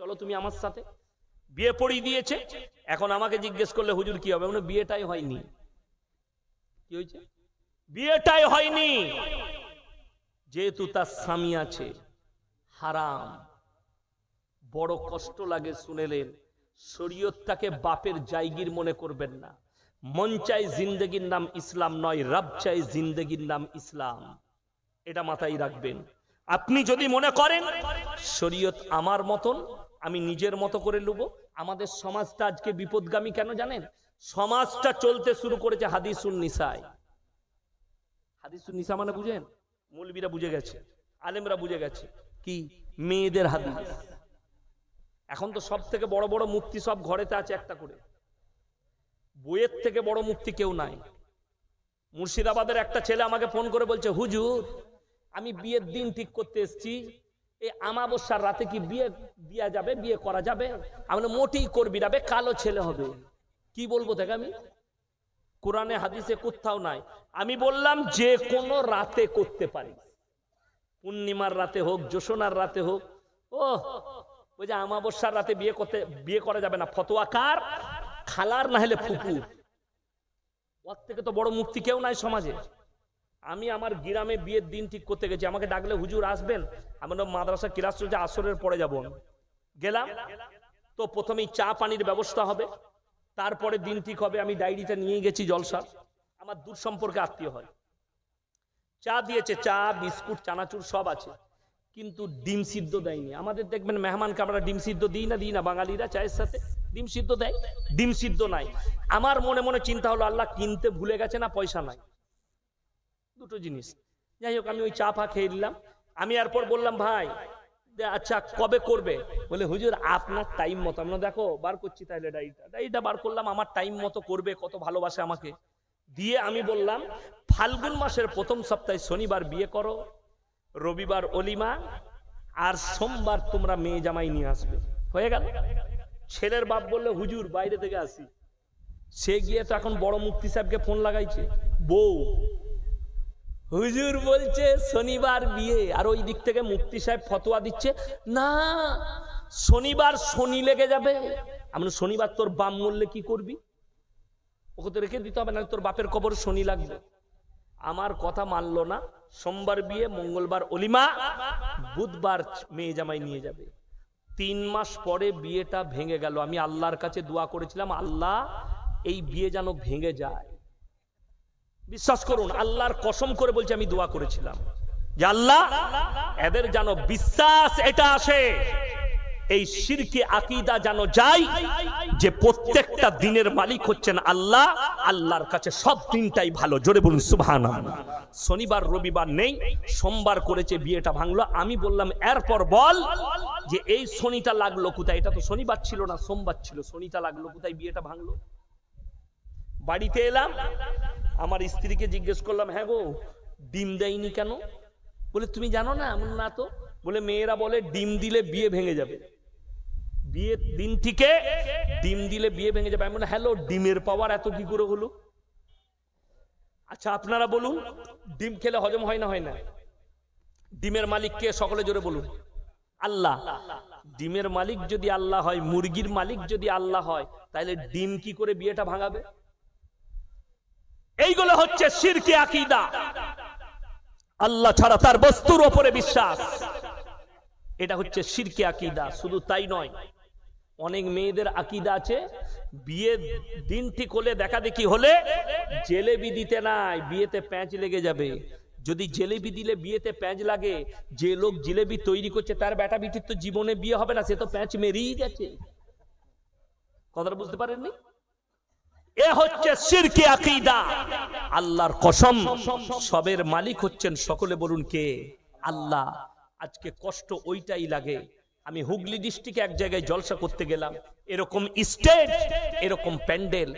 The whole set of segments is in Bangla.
চলো তুমি আমার সাথে। বিয়ে পড়িয়ে দিয়েছে। এখন আমাকে জিজ্ঞেস করলে হুজুর কি হবে, মানে বিয়েটাই হয়নি। কি হয়েছে? বিয়েটাই হয়নি। যেহেতু তার স্বামী আছে, হারাম। বড় কষ্ট লাগে শুনেলেন। শরীয়তটাকে বাপের জায়গির মনে করবেন না। মন চাই জিন্দেগির নাম ইসলাম নয়, রব চাই জিন্দেগির নাম ইসলাম। এটা মাথায় রাখবেন। আপনি যদি মনে করেন শরীয়ত আমার মতন, আমি নিজের মতো করে নেব, আমাদের সমাজটা আজকে বিপদগামী কেন জানেন? সমাজটা চলতে শুরু করেছে হাদিসুন নিসায়। হাদিসুন নিসা মানে বুঝেন? মৌলবীরা বুঝে গেছে, আলেমরা বুঝে গেছে কি মেয়েদের হাদিস। এখন তো সব থেকে বড় বড় মুফতি সব ঘরেতে আছে একটা করে। বইয়ের থেকে বড় মুফতি কেউ নাই। মুর্শিদাবাদের একটা ছেলে আমাকে ফোন করে বলছে, হুজুর আমি বিয়ের দিন ঠিক করতে এসেছি, এই আমাবস্যার রাতে কি বিয়ে দেয়া যাবে, বিয়ে করা যাবে? আমি বললাম মোটেই করবি না, কালো ছেলে হবে। কি বলবো দেখে আমি? কোরআনে হাদিসে কোথাও নাই। আমি বললাম যে কোনো রাতে করতে পারি, পূর্ণিমার রাতে হোক, জোসনার রাতে হোক। ও ওই যে আমাবস্যার রাতে বিয়ে করা যাবে না, ফতোয়া কার? খালার না হলে ফুপুর। ওর থেকে তো বড় মুক্তি কেউ নাই সমাজে। আমি আমার গ্রামে বিয়ের দিন ঠিক করতে গেছি, আমাকে ডাকলে হুজুর আসবেন। আমরা মাদ্রাসা ক্লাস চলছে, আসরের পরে যাব। গেলাম তো প্রথমেই চা পানির ব্যবস্থা হবে, তারপরে দিন ঠিক হবে। আমি ডায়েরিটা নিয়ে গেছি জলসা, আমার দূর সম্পর্কে আত্মীয় হয়। চা দিয়েছে, চা বিস্কুট চানাচুর সব আছে, কিন্তু ডিম সিদ্ধ দেয়নি। আমাদের দেখবেন মেহমানকে আমরা ডিম সিদ্ধ দিই না, বাঙালিরা চায়ের সাথে ডিম সিদ্ধ দেয়, ডিম সিদ্ধ নাই। আমার মনে মনে চিন্তা হলো আল্লাহ কিনতে ভুলে গেছে না পয়সা নাই, দুটো জিনিস। যাই হোক আমি ওই চা ফা খেয়ে নিলাম। আমি এরপর বললাম ভাই আচ্ছা কবে করবে? বলে হুজুর আপনার টাইম মতো। আমরা দেখো বার করছি, তাহলে ডায়েরিটা বার করলাম, আমার টাইম মতো করবে, কত ভালোবাসে আমাকে। দিয়ে আমি বললাম ফাল্গুন মাসের প্রথম সপ্তাহে শনিবার বিয়ে করো, রবিবার অলিমা, আর সোমবার তোমরা মেয়ে জামাই নিয়ে আসবে। হয়ে গেল। ছেলের বাপ বললে হুজুর বাইরে থেকে আসি। সে গিয়ে তো এখন বড় মুফতি সাহেবকে ফোন লাগাইছে, বউ হুজুর বলছে শনিবার বিয়ে, আর ওই দিক থেকে মুফতি সাহেব ফতোয়া দিচ্ছে না শনিবার শনি লেগে যাবে। আমরা শনিবার তোর বাম মরলে কি করবি? ওকে তো রেখে দিতে হবে, না তোর বাপের কবর শনি লাগবে। আমার কথা মানলো না। সোমবার বিয়ে, মঙ্গলবার অলিমা, বুধবার মেয়ে জামাই নিয়ে যাবে। 3 মাস পরে বিয়েটা ভেঙে গেল। আমি আল্লাহর কাছে দোয়া করেছিলাম আল্লাহ এই বিয়ে যেন ভেঙে যায়। বিশ্বাস করুন, আল্লাহর কসম করে বলছি আমি দোয়া করেছিলাম যে আল্লাহ এদের যেন বিশ্বাস এটা আসে, এই শিরকি আকীদা যেন যায় যে প্রত্যেকটা দিনের মালিক হচ্ছেন আল্লাহ, আল্লাহর কাছে সব দিনটাই ভালো। জোরে বলুন সুবহানাল্লাহ। শনিবার রবিবার নেই, সোমবার করেছে, বিয়েটা ভাঙলো। আমি বললাম এরপর বল যে এই শনিটা লাগলো কোথায়? এটা তো শনিবার ছিল না, সোমবার ছিল, শনিটা লাগলো কোথায়, বিয়েটা ভাঙলো? বাড়িতে এলাম, আমার স্ত্রীকে জিজ্ঞেস করলাম হ্যাঁ গো ডিম দেয়নি কেন? বলে তুমি জানো না? এমন না তো। বলে মেয়েরা বলে ডিম দিলে বিয়ে ভেঙে যাবে, বিয়ের দিন থেকে ডিম দিলে বিয়ে ভেঙে যাবে। আমি বলি হ্যালো, ডিমের পাওয়ার এত কি করে হলো? আচ্ছা আপনারা বলুন, ডিম খেলে হজম হয় না হয় না? ডিমের মালিক কে? সকলে জোরে বলুন আল্লাহ। ডিমের মালিক যদি আল্লাহ হয়, মুরগির মালিক যদি আল্লাহ হয়, তাহলে ডিম কি করে বিয়েটা ভাঙাবে? এইগুলো হচ্ছে শিরকি আকীদা। আল্লাহ ছাড়া তার বস্তুর উপরে বিশ্বাস, এটা হচ্ছে শিরকি আকীদা। শুধু তাই নয়, অনেক মেয়েদের আকীদা আছে বিয়ের দিন ঠিক হলে, দেখা দেখি হলে জেলেবি দিতে নাই, বিয়েতে প্যাঁচ লেগে যাবে। যদি জেলেবি দিলে বিয়েতে প্যাঁচ লাগে, যে লোক জিলেবি তৈরি করছে তার বেটা বিটির তো জীবনে বিয়ে হবে না, সে তো প্যাঁচ মেরেই গেছে। কথাটা বুঝতে পারেননি? এ হচ্ছে শিরকি আকীদা। আল্লাহর কসম, সবের মালিক হচ্ছেন, সকলে বলুন কে? আল্লাহ। আজকে কষ্ট ওইটাই লাগে। আমি হুগলি ডিস্ট্রিক্টে এক জায়গায় জলসা করতে গেলাম, এরকম স্টেজ, এরকম প্যান্ডেল,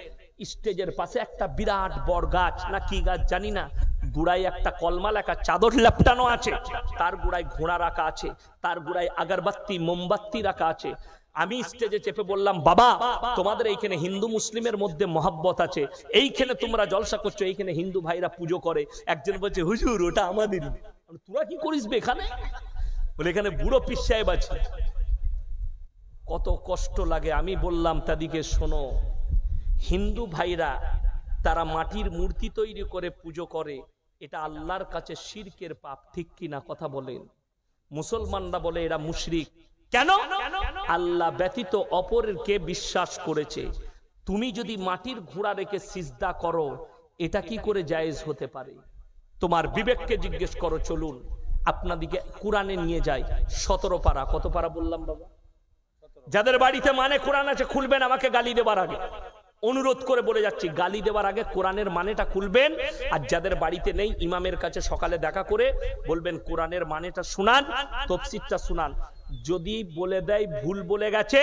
স্টেজের পাশে একটা বিরাট বড় গাছ না কি গাছ জানি না, গুড়ায় একটা কলমা লেখা, চাদর লেপটানো আছে, তার গুড়ায় ঘোড়া রাখা আছে, তার গুড়ায় আগরবাতি মোমবাতি রাখা আছে। আমি স্টেজে চেপে বললাম বাবা তোমাদের এইখানে হিন্দু মুসলিমের মধ্যে মহব্বত আছে, এইখানে তোমরা জলসা করছো, এইখানে হিন্দু ভাইরা পুজো করে। একজন বলছে হুজুর ওটা আমাদের। তোরা কি করিস বে এখানে? বলে এখানে বুড়ো পীর সাহেব আছে। কত কষ্ট লাগে। আমি বললাম তাদেরকে, শোনো, হিন্দু ভাইরা তারা মাটির মূর্তি তৈরি করে পুজো করে, এটা আল্লাহর কাছে শিরকের পাপ, ঠিক কিনা কথা বলেন? মুসলমানরা বলে এরা মুশরিক। কেন? আল্লাহ ব্যতীত অপরকে বিশ্বাস করেছে। তুমি যদি মাটির ঘোড়া রেখে সিজদা করো, এটা কি করে জায়েজ হতে পারে? তোমার বিবেককে জিজ্ঞেস করো। চলুন আপনাদিকে কোরআনে নিয়ে যাই। 17 পারা। কত পারা বললাম বাবা? যাদের বাড়িতে মানে কোরআন আছে খুলবেন আমাকে গালি দেবার আগে, অনুরোধ করে বলে যাচ্ছি, গালি দেওয়ার আগে কোরআনের মানেটা খুলবেন। আর যাদের বাড়িতে নেই, ইমামের কাছে সকালে দেখা করে বলবেন কোরআনের মানেটা শুনান, তাফসীরটা শুনান। যদি বলে দেয় ভুল বলে গেছে,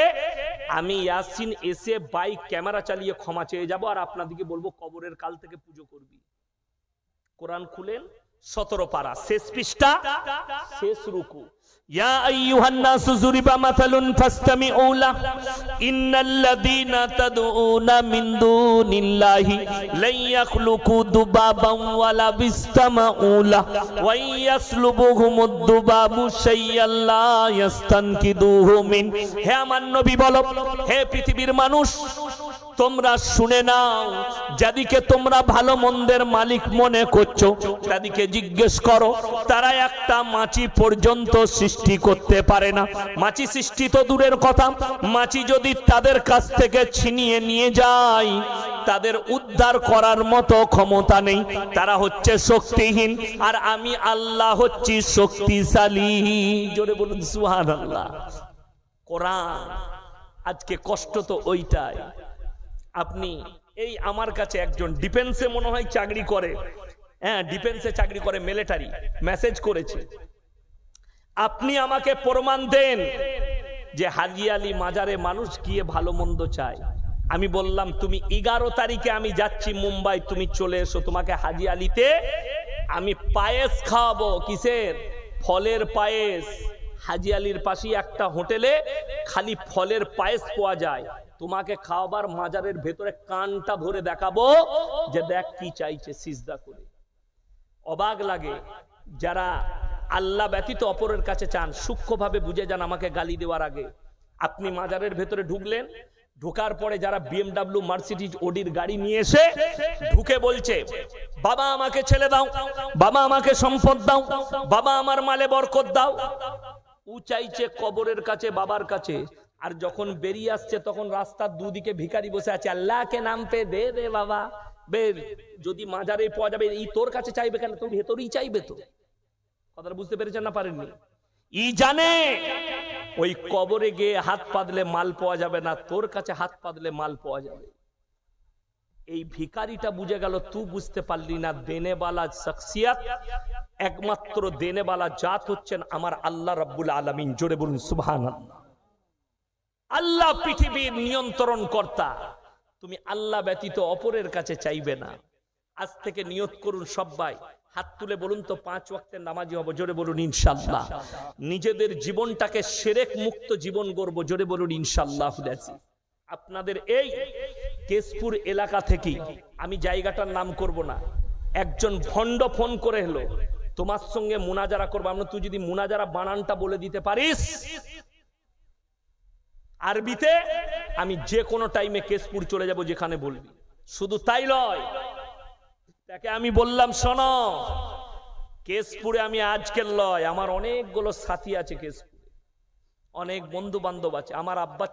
আমি ইয়াসিন এসে বাইক ক্যামেরা চালিয়ে ক্ষমা চেয়ে যাব, আর আপনাদেরকে বলবো কবরের কাল থেকে পুজো করবি। কোরআন খুলেন, 17 পারা, শেষ পৃষ্ঠা, শেষ রুকু। ইয়া আইয়ুহান নাসু যুরিবা মাসালুন ফাসতামিউ লাহু ইন্নাল্লাযীনা তাদউনা মিন দুনিল্লাহি লা ইয়াখলুকু দুবাবান ওয়ালা বিসতামাউ লাহু ওয়া ইয়াসলুবুহুমুদ দুবাবু শাইয়ান লা ইস্তানকিদুহু মিন। হে আমার নবী বলো, হে পৃথিবীর মানুষ, তোমরা শুনে নাও, যাদিকে তোমরা ভালো মন্দের মালিক মনে করছো তাদিকে জিজ্ঞেস করো, তারা একটা মাছি পর্যন্ত সৃষ্টি করতে পারে না। মাছি সৃষ্টি তো দূরের কথা, মাছি যদি তাদের কাছ থেকে ছিনিয়ে নিয়ে যায়, তাদের উদ্ধার করার মতো ক্ষমতা নেই। তারা হচ্ছে শক্তিহীন, আর আমি আল্লাহ হচ্ছি শক্তিশালী। জোরে বলুন সুবহানাল্লাহ। কোরআন। আজকে কষ্ট তো ওইটাই। আপনি এই আমার কাছে একজন ডিফেন্সে মনে হয় চাকরি করে, হ্যাঁ ডিফেন্সে চাকরি করে, মিলিটারি, মেসেজ করেছে, আপনি আমাকে প্রমাণ দেন যে হাজী আলী মাজারে মানুষ গিয়ে ভালো মন্দ চায়। আমি বললাম তুমি 11 তারিখে আমি যাচ্ছি মুম্বাই, তুমি চলে এসো, তোমাকে হাজী আলীতে আমি পায়েস খাওয়াবো। কিসের? ফলের পায়েস। হাজী আলীর পাশে একটা হোটেলে খালি ফলের পায়েস পাওয়া যায়, তোমাকে খাওয়াবার মাজারের ভেতরে কানটা ধরে দেখাবো যে দেখ কি চাইছে সিজদা করে। অবাক লাগে। যারা আল্লাহ ব্যতীত অপরের কাছে চান, সূক্ষ্মভাবে বুঝে যান। আমাকে গালি দেওয়ার আগে আপনি মাজারের ভেতরে ঢুকলেন, ঢোকার পরে যারা BMW মার্সিডিজ ওডির গাড়ি নিয়ে এসে ঢুকে বলছে, বাবা আমাকে ছেলে দাও, বাবা আমাকে সম্পদ দাও, বাবা আমার মালে বরকত দাও। ও চাইছে কবরের কাছে, বাবার কাছে। আর যখন বেরিয়ে আসছে তখন রাস্তার দুদিকে ভিখারি বসে আছে, আল্লাহকে নাম পে দে দে বাবা। বের, যদি মাজারে পাওয়া যাবে, এই তোর কাছে চাইবে কেন? তোর ভেতরেই চাইবে তো। কথাটা বুঝতে পেরেছেন না পারেননি? ই জানে ওই কবরে গিয়ে হাত পাতলে মাল পাওয়া যাবে না, তোর কাছে হাত পাতলে মাল পাওয়া যাবে। এই ভিখারিটা বুঝে গেল, তুই বুঝতে পারলি না। দেনেওয়ালা শখসিয়ত, একমাত্র দেনেওয়ালা জাত হচ্ছেন আমার আল্লাহ রাব্বুল আলামিন। জোরে বলুন সুবহানাল্লাহ। আল্লাহ পৃথিবীর নিয়ন্ত্রণ কর্তা। তুমি আল্লাহ ব্যতীত অপরের কাছে চাইবে না। আজ থেকে নিয়ত করুন সবাই, হাত তুলে বলুন তো 5 ওয়াক্তের নামাজি হব। জোরে বলুন ইনশাআল্লাহ। নিজেদের জীবনটাকে শিরক মুক্ত জীবন গড়ব। জোরে বলুন ইনশাআল্লাহ। আপনাদের এই কেশপুর এলাকা থেকে, আমি জায়গাটার নাম করব না, একজন ভণ্ড ফোন করে এলো, তোমার সঙ্গে মুনাজারা করবো। আমরা, তুই যদি মুনাজারা বানানটা বলে দিতে পারিস আরবিতে, আমি যে কোনো টাইমে কেশপুর চলে যাব, যেখানে বলবি। শুধু তাই নয়, তাকে আমি বললাম, শোনো, কেশপুরে আমি আজকের লয়, আমার অনেকগুলো সাথী আছে কেশপুরে, অনেক বন্ধু বান্ধব আছে। আমার আব্বার